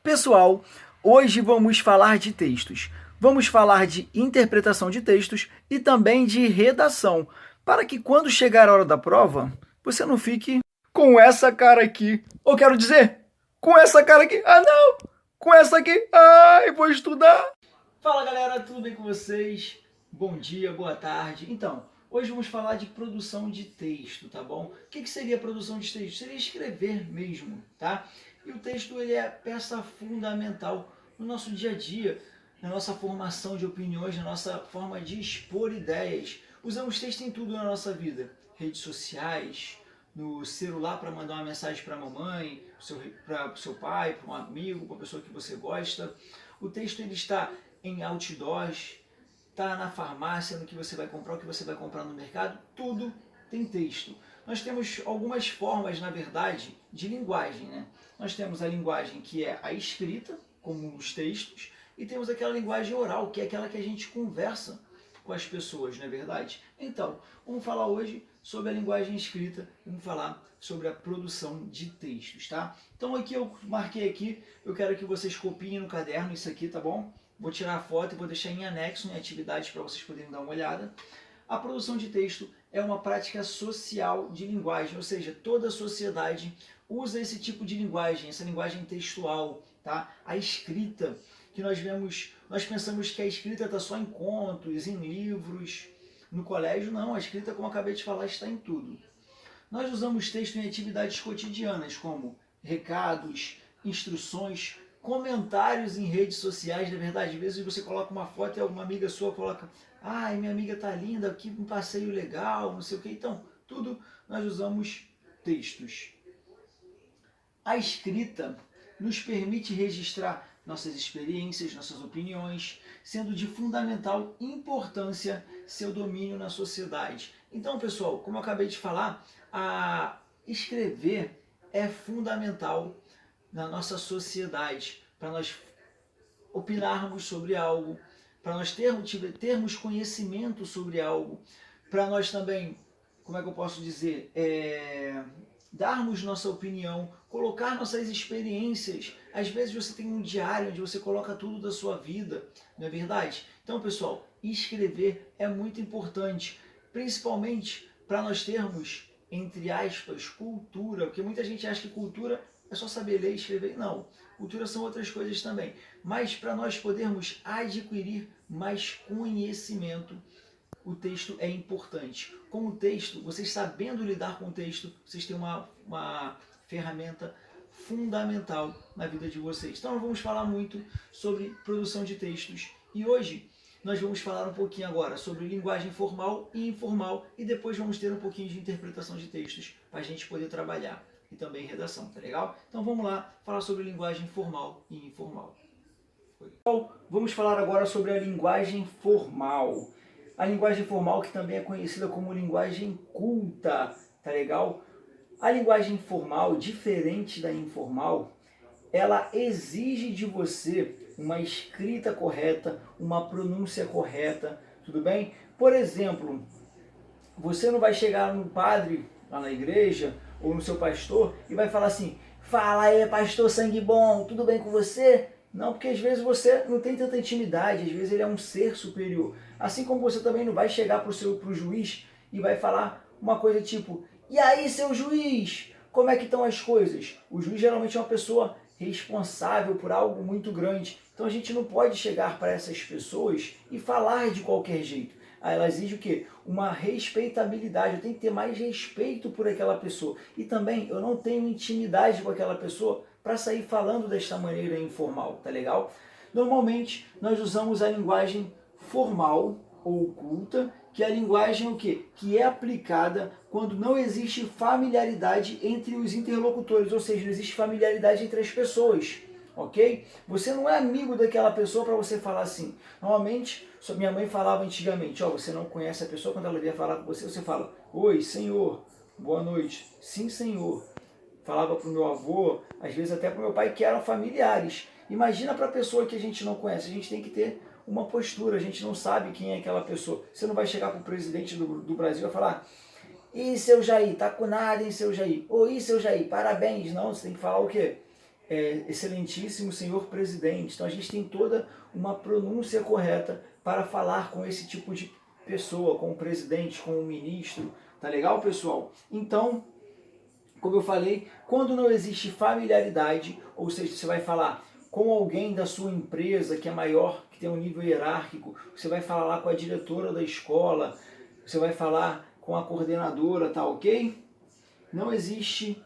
Pessoal, hoje vamos falar de textos. Vamos falar de interpretação de textos e também de redação, para que quando chegar a hora da prova, você não fique com essa cara aqui. Ou quero dizer, com essa cara aqui. Ah, não! Com essa aqui. Ai, vou estudar. Fala, galera, tudo bem com vocês? Bom dia, boa tarde. Então, hoje vamos falar de produção de texto, tá bom? O que seria produção de texto? Seria escrever mesmo, tá? E o texto ele é peça fundamental no nosso dia a dia, na nossa formação de opiniões, na nossa forma de expor ideias. Usamos texto em tudo na nossa vida. Redes sociais, no celular para mandar uma mensagem para a mamãe, para o seu pai, para um amigo, para a pessoa que você gosta. O texto ele está em outdoors, está na farmácia, no que você vai comprar, o que você vai comprar no mercado, tudo tem texto. Nós temos algumas formas, na verdade, de linguagem, né? Nós temos a linguagem que é a escrita, como os textos, e temos aquela linguagem oral, que é aquela que a gente conversa com as pessoas, não é verdade? Então, vamos falar hoje sobre a linguagem escrita, vamos falar sobre a produção de textos, tá? Então aqui eu marquei aqui, eu quero que vocês copiem no caderno isso aqui, tá bom? Vou tirar a foto e vou deixar em anexo, em atividades, para vocês poderem dar uma olhada. A produção de texto é uma prática social de linguagem, ou seja, toda a sociedade usa esse tipo de linguagem, essa linguagem textual, tá? A escrita, que nós pensamos que a escrita está só em contos, em livros, no colégio, não, a escrita, como eu acabei de falar, está em tudo. Nós usamos texto em atividades cotidianas, como recados, instruções, comentários em redes sociais, na verdade, às vezes você coloca uma foto e alguma amiga sua coloca, ai, minha amiga tá linda, aqui um passeio legal, não sei o que, então, tudo nós usamos textos. A escrita nos permite registrar nossas experiências, nossas opiniões, sendo de fundamental importância seu domínio na sociedade. Então, pessoal, como eu acabei de falar, escrever é fundamental na nossa sociedade, para nós opinarmos sobre algo, para nós termos conhecimento sobre algo, para nós também, como é que eu posso dizer, darmos nossa opinião, colocar nossas experiências. Às vezes você tem um diário onde você coloca tudo da sua vida, não é verdade? Então, pessoal, escrever é muito importante, principalmente para nós termos, entre aspas, cultura, porque muita gente acha que cultura é só saber ler e escrever. Não, cultura são outras coisas também. Mas para nós podermos adquirir mais conhecimento, o texto é importante. Com o texto, vocês sabendo lidar com o texto, vocês têm uma ferramenta fundamental na vida de vocês. Então nós vamos falar muito sobre produção de textos. E hoje nós vamos falar um pouquinho agora sobre linguagem formal e informal e depois vamos ter um pouquinho de interpretação de textos para a gente poder trabalhar. E também redação, tá legal? Então vamos lá falar sobre linguagem formal e informal. Então, vamos falar agora sobre a linguagem formal. A linguagem formal, que também é conhecida como linguagem culta, tá legal? A linguagem formal, diferente da informal, ela exige de você uma escrita correta, uma pronúncia correta, tudo bem? Por exemplo, você não vai chegar no padre lá na igreja ou no seu pastor e vai falar assim, fala aí, pastor sangue bom, tudo bem com você? Não, porque às vezes você não tem tanta intimidade, às vezes ele é um ser superior. Assim como você também não vai chegar para o juiz e vai falar uma coisa tipo, e aí, seu juiz, como é que estão as coisas? O juiz geralmente é uma pessoa responsável por algo muito grande. Então a gente não pode chegar para essas pessoas e falar de qualquer jeito. Ela exige o quê? Uma respeitabilidade. Eu tenho que ter mais respeito por aquela pessoa. E também eu não tenho intimidade com aquela pessoa para sair falando desta maneira informal, tá legal? Normalmente nós usamos a linguagem formal ou culta, que é a linguagem o quê? Que é aplicada quando não existe familiaridade entre os interlocutores, ou seja, não existe familiaridade entre as pessoas, ok? Você não é amigo daquela pessoa para você falar assim. Normalmente, minha mãe falava antigamente, ó, você não conhece a pessoa, quando ela vier falar com você, você fala, oi, senhor, boa noite, sim, senhor. Falava para o meu avô, às vezes até para o meu pai, que eram familiares. Imagina para a pessoa que a gente não conhece, a gente tem que ter uma postura, a gente não sabe quem é aquela pessoa. Você não vai chegar para o presidente do Brasil e falar, ih, seu Jair, tá com nada, hein, seu Jair? Ô, ih, seu Jair, parabéns. Não, você tem que falar o quê? excelentíssimo senhor presidente. Então a gente tem toda uma pronúncia correta para falar com esse tipo de pessoa, com o presidente, com o ministro. Tá legal, pessoal? Então, como eu falei, quando não existe familiaridade, ou seja, você vai falar com alguém da sua empresa que é maior, que tem um nível hierárquico, você vai falar lá com a diretora da escola, você vai falar com a coordenadora, tá ok? Não existe,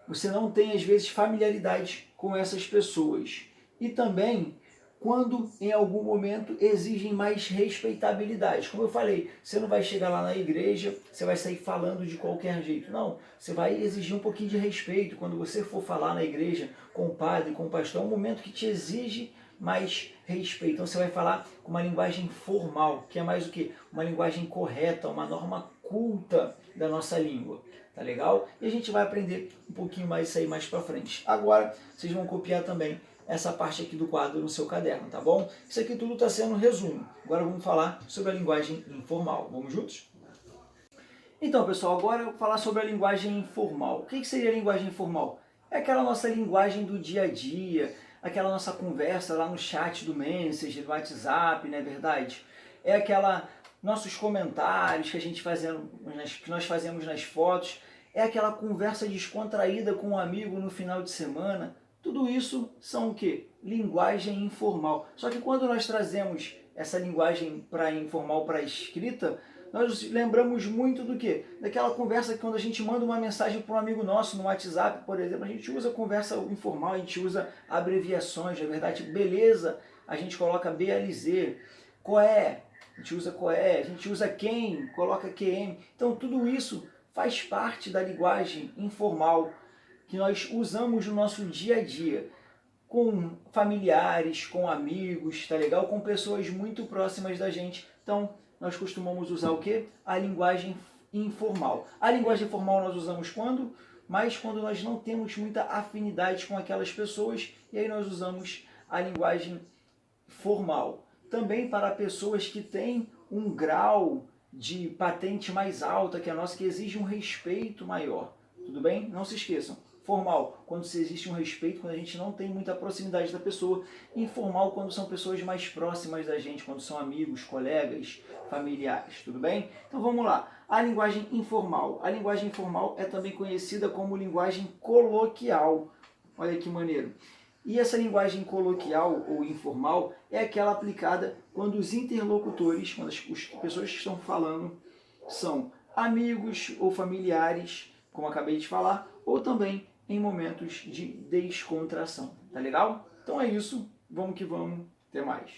você não tem às vezes familiaridade com essas pessoas. E também quando em algum momento exigem mais respeitabilidade. Como eu falei, você não vai chegar lá na igreja, você vai sair falando de qualquer jeito. Não, você vai exigir um pouquinho de respeito. Quando você for falar na igreja com o padre, com o pastor, é um momento que te exige mais respeito. Então você vai falar com uma linguagem formal, que é mais o quê? Uma linguagem correta, uma norma culta da nossa língua. Tá legal? E a gente vai aprender um pouquinho mais isso aí mais pra frente. Agora, vocês vão copiar também essa parte aqui do quadro no seu caderno, tá bom? Isso aqui tudo está sendo um resumo. Agora vamos falar sobre a linguagem informal. Vamos juntos? Então, pessoal, agora eu vou falar sobre a linguagem informal. O que seria a linguagem informal? É aquela nossa linguagem do dia a dia, aquela nossa conversa lá no chat do Messenger, do WhatsApp, não é verdade? É aquela nossos comentários que a gente que nós fazemos nas fotos, é aquela conversa descontraída com um amigo no final de semana. Tudo isso são o quê? Linguagem informal. Só que quando nós trazemos essa linguagem informal para a escrita, nós lembramos muito do quê? Daquela conversa que quando a gente manda uma mensagem para um amigo nosso no WhatsApp, por exemplo, a gente usa conversa informal, a gente usa abreviações, na verdade, beleza, a gente coloca BLZ, coé, a gente usa coé, a gente usa quem, coloca QM. Então tudo isso faz parte da linguagem informal que nós usamos no nosso dia a dia, com familiares, com amigos, tá legal? Com pessoas muito próximas da gente. Então, nós costumamos usar o quê? A linguagem informal. A linguagem formal nós usamos quando? Mas quando nós não temos muita afinidade com aquelas pessoas, e aí nós usamos a linguagem formal. Também para pessoas que têm um grau de patente mais alta que a nossa, que exige um respeito maior. Tudo bem? Não se esqueçam. Formal, quando se existe um respeito, quando a gente não tem muita proximidade da pessoa. Informal, quando são pessoas mais próximas da gente, quando são amigos, colegas, familiares. Tudo bem? Então vamos lá. A linguagem informal. A linguagem informal é também conhecida como linguagem coloquial. Olha que maneiro. E essa linguagem coloquial ou informal é aquela aplicada quando os interlocutores, quando as pessoas que estão falando são amigos ou familiares, como acabei de falar, ou também em momentos de descontração. Tá legal? Então é isso. Vamos que vamos. Até mais.